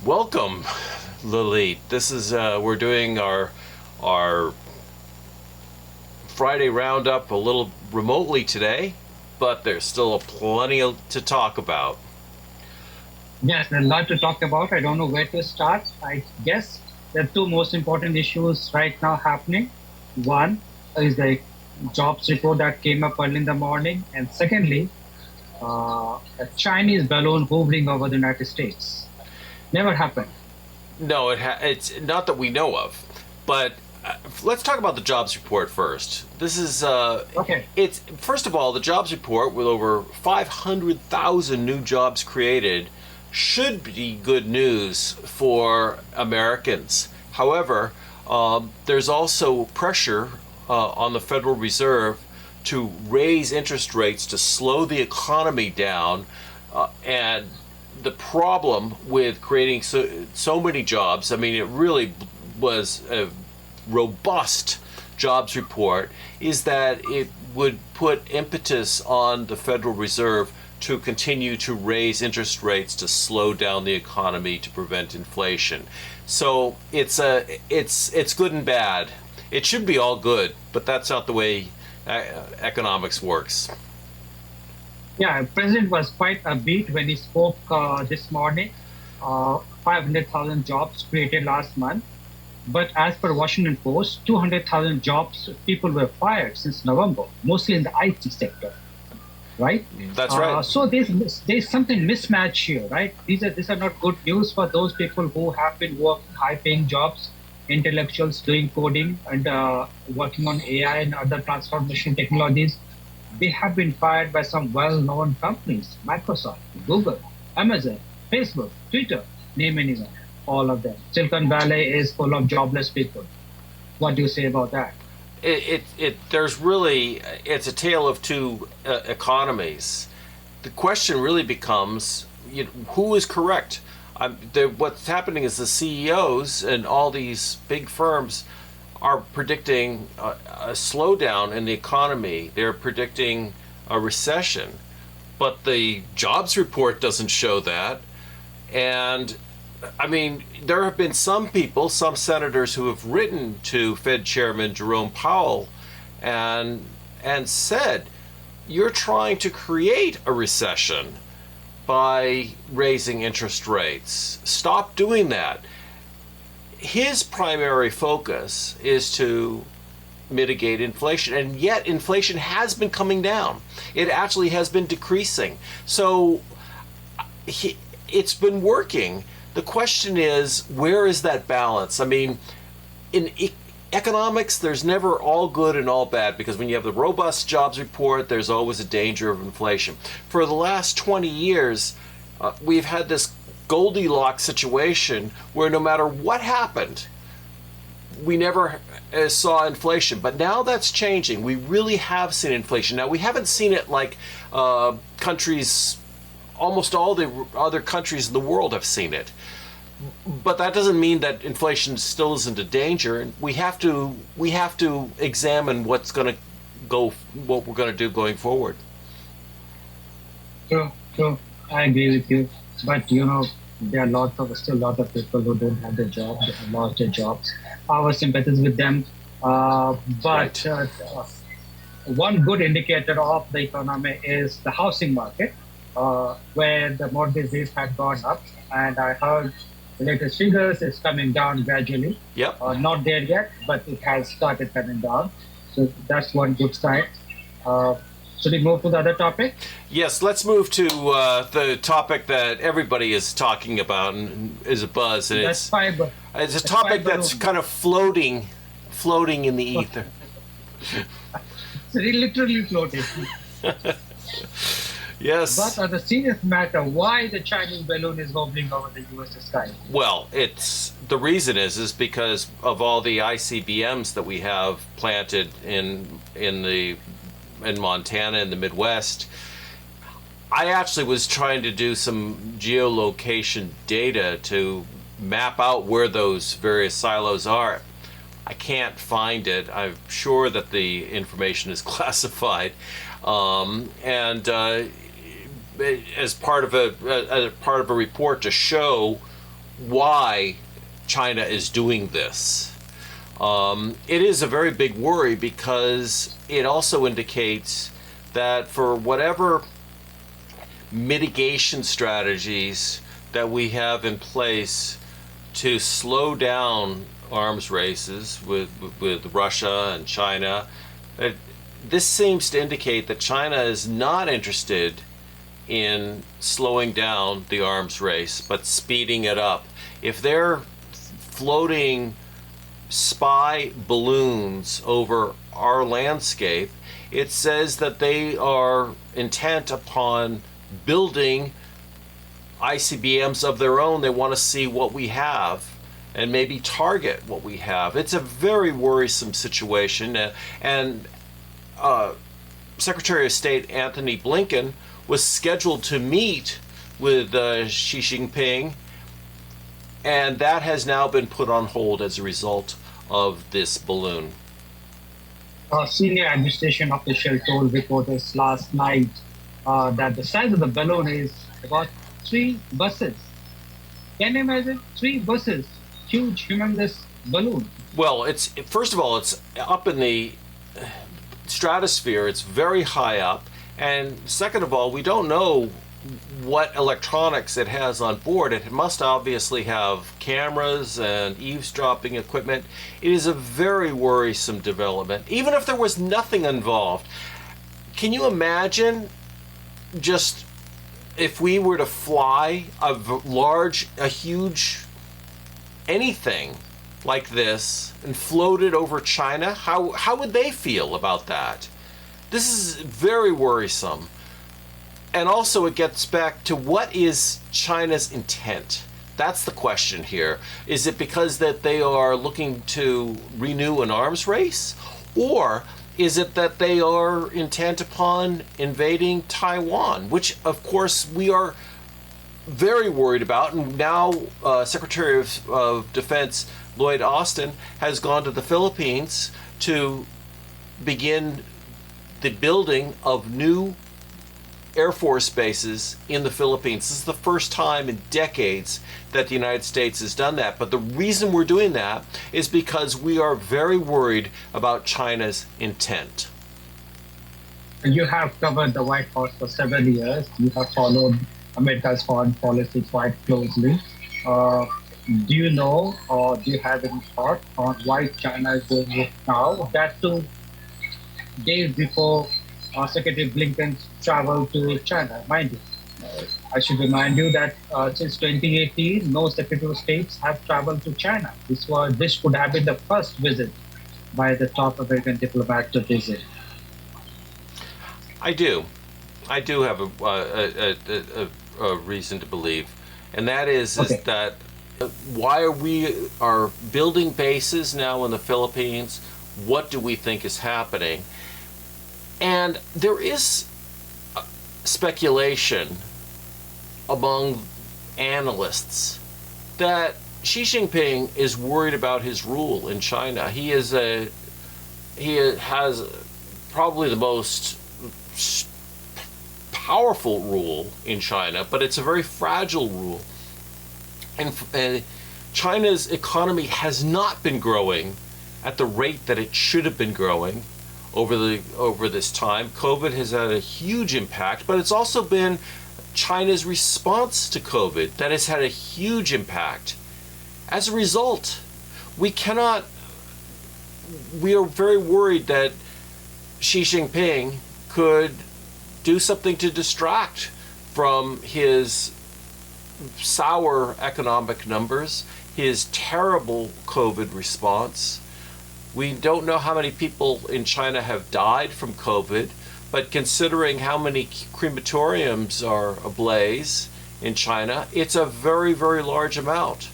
Welcome, Lily. This is we're doing our Friday roundup a little remotely today, but there's still plenty to talk about. Yes, there's a lot to talk about. I don't know where to start. I guess the two most important issues right now happening. One is the jobs report that came up early in the morning, and secondly, a Chinese balloon hovering over the United States. Never happened. No, it's not that we know of, but let's talk about the jobs report first. This is Okay. it's first of all the jobs report with over 500,000 new jobs created should be good news for Americans. However, there's also pressure on the Federal Reserve to raise interest rates to slow the economy down, and the problem with creating so many jobs, I mean, it really was a robust jobs report, is that it would put impetus on the Federal Reserve to continue to raise interest rates to slow down the economy to prevent inflation. So it's good and bad. It should be all good, but that's not the way economics works. Yeah, President was quite upbeat when he spoke this morning. 500,000 jobs created last month. But as per Washington Post, 200,000 jobs, people were fired since November, mostly in the IT sector, right? That's right. So there's something mismatch here, right? These are not good news for those people who have been working high-paying jobs, intellectuals doing coding and working on AI and other transformation technologies. They have been fired by some well-known companies: Microsoft, Google, Amazon, Facebook, Twitter, name anyone, all of them. Silicon Valley is full of jobless people. What do you say about that? There's really, it's a tale of two economies. The question really becomes, who is correct? What's happening is the CEOs and all these big firms are predicting a slowdown in the economy. They're predicting a recession, but the jobs report doesn't show that. And I mean, there have been some people, some senators who have written to Fed Chairman Jerome Powell and said, you're trying to create a recession by raising interest rates. Stop doing that. His primary focus is to mitigate inflation, and yet inflation has been coming down. It actually has been decreasing. So it's been working. The question is, where is that balance? I mean, in economics, there's never all good and all bad, because when you have the robust jobs report, there's always a danger of inflation. For the last 20 years, we've had this Goldilocks situation where no matter what happened, we never saw inflation. But now that's changing. We really have seen inflation. Now, we haven't seen it like countries, almost all the other countries in the world have seen it. But that doesn't mean that inflation still isn't a danger. And we have to examine what we're going to do going forward. True, true. I agree with you. But there are still lot of people who don't have their jobs, they have lost their jobs. Our sympathies with them. But Right. one good indicator of the economy is the housing market, where the mortgage rates had gone up, and I heard the latest figures is coming down gradually. Yep. Not there yet, but it has started coming down. So that's one good sign. Uh, should we move to the other topic? Yes, let's move to the topic that everybody is talking about and is a buzz, and That's fiber. it's a That's topic fiber that's room. kind of floating in the ether. So they literally floated. But Yes. on the serious matter, why the Chinese balloon is hovering over the U.S. sky? Well, it's the reason is because of all the ICBMs that we have planted in Montana in the Midwest. I actually was trying to do some geolocation data to map out where those various silos are. I can't find it. I'm sure that the information is classified, and as part of a report to show why China is doing this. It is a very big worry because it also indicates that for whatever mitigation strategies that we have in place to slow down arms races with Russia and China, this seems to indicate that China is not interested in slowing down the arms race, but speeding it up. If they're floating spy balloons over our landscape, it says that they are intent upon building ICBMs of their own. They want to see what we have and maybe target what we have. It's a very worrisome situation. And Secretary of State Antony Blinken was scheduled to meet with Xi Jinping, and that has now been put on hold as a result of this balloon. A senior administration official told reporters last night that the size of the balloon is about 3 buses. Can you imagine? 3 buses, huge, humongous balloon. Well, it's first of all, it's up in the stratosphere. It's very high up, and second of all, we don't know what electronics it has on board. It must obviously have cameras and eavesdropping equipment. It is a very worrisome development. Even if there was nothing involved, can you imagine just if we were to fly a huge anything like this and float it over China? How would they feel about that? This is very worrisome. And also it gets back to what is China's intent? That's the question here. Is it because that they are looking to renew an arms race? Or is it that they are intent upon invading Taiwan, which of course we are very worried about. And now Secretary of Defense Lloyd Austin has gone to the Philippines to begin the building of new Air Force bases in the Philippines. This is the first time in decades that the United States has done that. But the reason we're doing that is because we are very worried about China's intent. You have covered the White House for several years. You have followed America's foreign policy quite closely. Do you know or do you have any thought on why China is doing it now? That too, days before Secretary Blinken's travel to China, mind you. I should remind you that since 2018, no Secretary of States have traveled to China. This would have been the first visit by the top American diplomat to visit. I do have a reason to believe, and that is that why we are building bases now in the Philippines? What do we think is happening? And there is speculation among analysts that Xi Jinping is worried about his rule in China. He has probably the most powerful rule in China, but it's a very fragile rule. And China's economy has not been growing at the rate that it should have been growing over this time. COVID has had a huge impact, but it's also been China's response to COVID that has had a huge impact. As a result, we are very worried that Xi Jinping could do something to distract from his sour economic numbers, his terrible COVID response. We don't know how many people in China have died from COVID, but considering how many crematoriums are ablaze in China, it's a very, very large amount.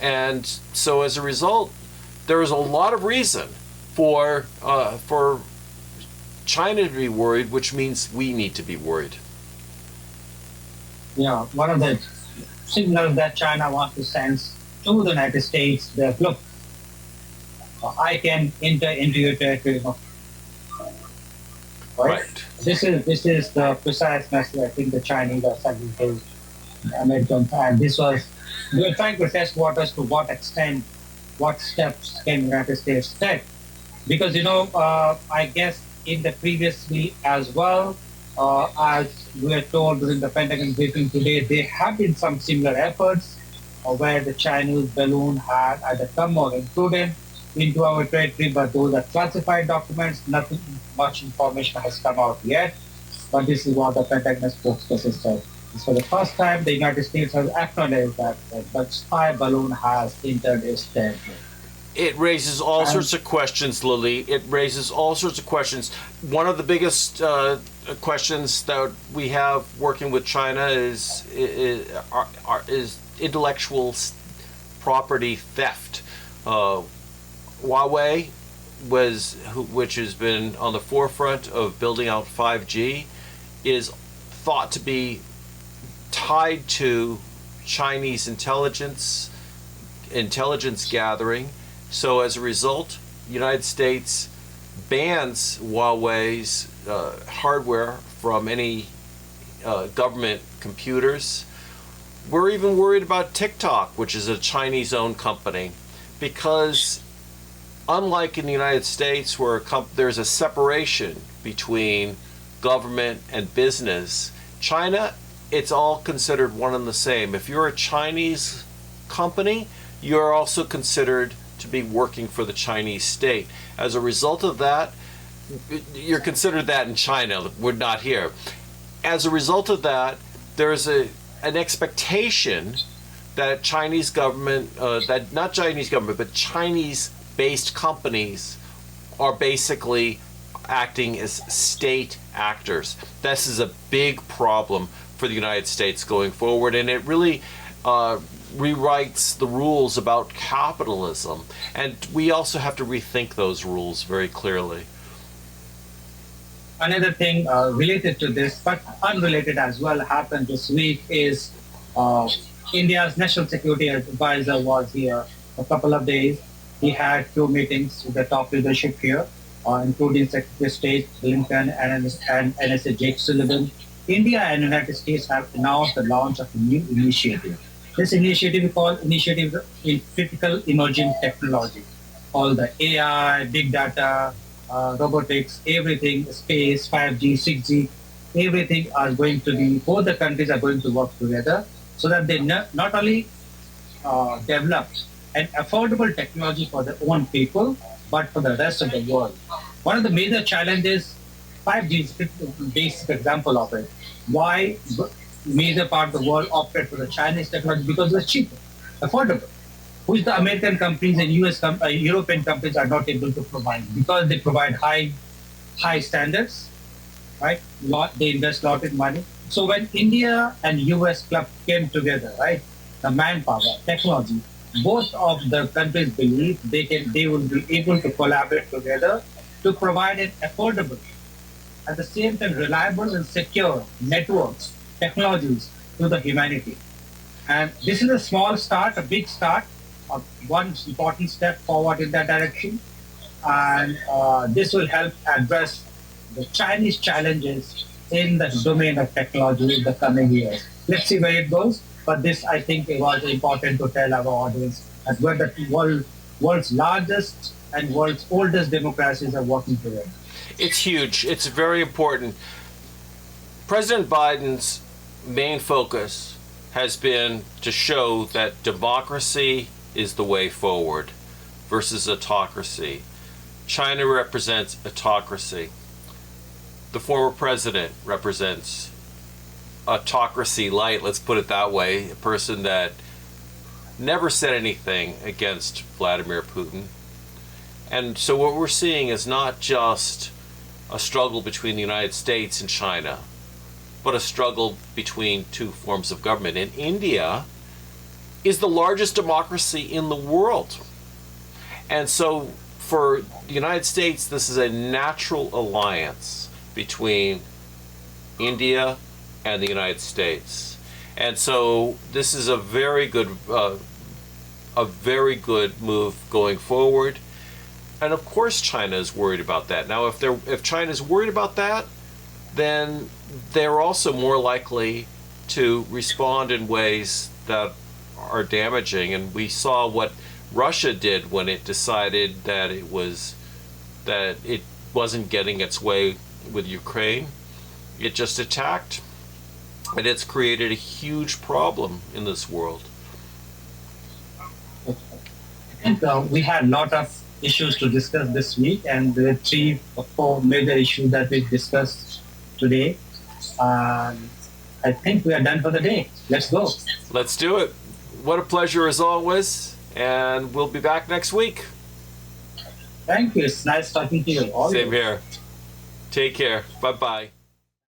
And so as a result, there is a lot of reason for China to be worried, which means we need to be worried. Yeah, one of the signals that China wants to send to the United States that, look, I can enter into your territory. Right? This is the precise message I think the Chinese are sending to the Americans. And this was we're trying to test waters to what extent, what steps can United States take. Because, I guess in the previously as well, as we were told during the Pentagon briefing today, there have been some similar efforts where the Chinese balloon had either come or included into our territory, but those are classified documents. Nothing much information has come out yet. But this is what the Pentagon spokesperson said. For the first time, the United States has acknowledged that the spy balloon has entered its territory. It raises all sorts of questions, Lily. It raises all sorts of questions. One of the biggest questions that we have working with China is intellectual property theft. Huawei which has been on the forefront of building out 5G, is thought to be tied to Chinese intelligence gathering. So as a result, the United States bans Huawei's hardware from any government computers. We're even worried about TikTok, which is a Chinese-owned company, because unlike in the United States, where there's a separation between government and business, China, it's all considered one and the same. If you're a Chinese company, you're also considered to be working for the Chinese state. As a result of that, you're considered that in China. We're not here. As a result of that, there's an expectation that Chinese government, that not Chinese government, but Chinese-based companies are basically acting as state actors. This is a big problem for the United States going forward, and it really rewrites the rules about capitalism. And we also have to rethink those rules very clearly. Another thing related to this, but unrelated as well, happened this week is India's National Security Advisor was here a couple of days. He had two meetings with the top leadership here, including Secretary of State Blinken and NSA Jake Sullivan. India and the United States have announced the launch of a new initiative. This initiative is called Initiative in Critical Emerging Technology. All the AI, big data, robotics, everything, space, 5G, 6G, everything are going to be, both the countries are going to work together so that they not only develop an affordable technology for their own people, but for the rest of the world. One of the major challenges, 5G is a basic example of it. Why major part of the world opted for the Chinese technology? Because it's cheaper, affordable, which the American companies and European companies are not able to provide because they provide high standards, right? They invest a lot in money. So when India and US club came together, right, the manpower, technology, both of the countries believe they will be able to collaborate together to provide an affordable, at the same time reliable and secure networks, technologies to the humanity. And this is a small start, a big start, one important step forward in that direction. And this will help address the Chinese challenges in the domain of technology in the coming years. Let's see where it goes. But this, I think, was important to tell our audience as well that the world's largest and world's oldest democracies are working together. It's huge. It's very important. President Biden's main focus has been to show that democracy is the way forward versus autocracy. China represents autocracy. The former president represents autocracy light, let's put it that way, a person that never said anything against Vladimir Putin. And so what we're seeing is not just a struggle between the United States and China, but a struggle between two forms of government. And India is the largest democracy in the world. And so for the United States, this is a natural alliance between India and the United States. And so this is a very good move going forward. And of course China is worried about that. Now if China is worried about that, then they're also more likely to respond in ways that are damaging, and we saw what Russia did when it decided that it wasn't getting its way with Ukraine. It just attacked, and it's created a huge problem in this world. I think we had a lot of issues to discuss this week, and there are 3 or 4 major issues that we discussed today. I think we are done for the day. Let's go. Let's do it. What a pleasure as always, and we'll be back next week. Thank you. It's nice talking to you. Always. Same here. Take care. Bye-bye.